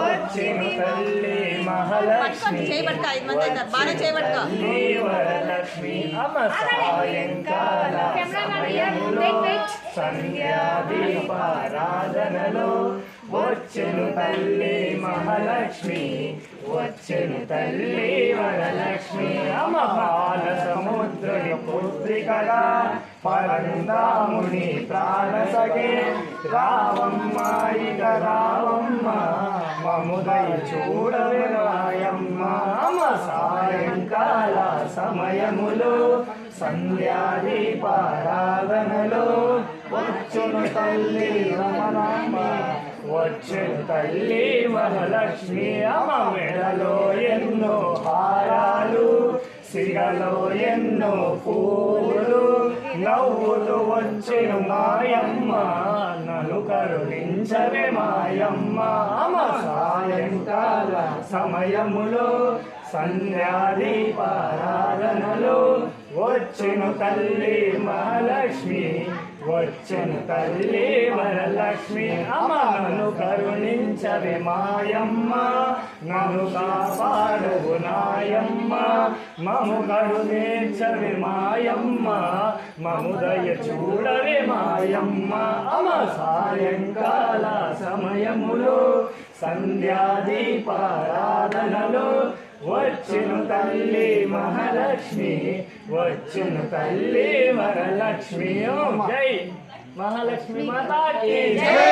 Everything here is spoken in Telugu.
వచ్చిన తల్లి మహాలక్ష్మి వరలక్ష్మి అమ సాయంకాల సమయములో సంధ్యాదీపారాధనలో వచ్చెను తల్లి మహాలక్ష్మి వచ్చెను తల్లి వరలక్ష్మి అమ బాల సముద్రుని పుత్రికగా పరందాముని ప్రాణసగే రావమ్మ ఇక రావమ్మ మముదయ చూడవే రాయమ్మ అమ సాయంకాల సమయములో సంధ్యాదీపారాధనలో వచ్చును తల్లి రమణమ్మ వచ్చును తల్లి వరలక్ష్మి అమ మెడలో ఎన్నో హారాలు సిగలో ఎన్నో పూలు నవ్వులు వచ్చెను మాయమ్మ నన్ను కరుణించవే మాయమ్మ అమ సాయంకాల సమయములో సంధ్యాదీపారాధనలో వచ్చెను తల్లి మహాలక్ష్మి వచ్చెను తల్లి వరలక్ష్మి అమ నన్ను కరుణించవే మాయమ్మ నన్ను కాపాడువు నాయమ్మ మము కరుణించవే మాయమ్మ మము దయ చూడవే మాయమ్మ అమ సాయంకాల సమయములో సంధ్యాదీపారాధనలో వచ్చును తల్లి మహాలక్ష్మి వచ్చును తల్లి వరలక్ష్మి జై మహాలక్ష్మి మాతాకి జై.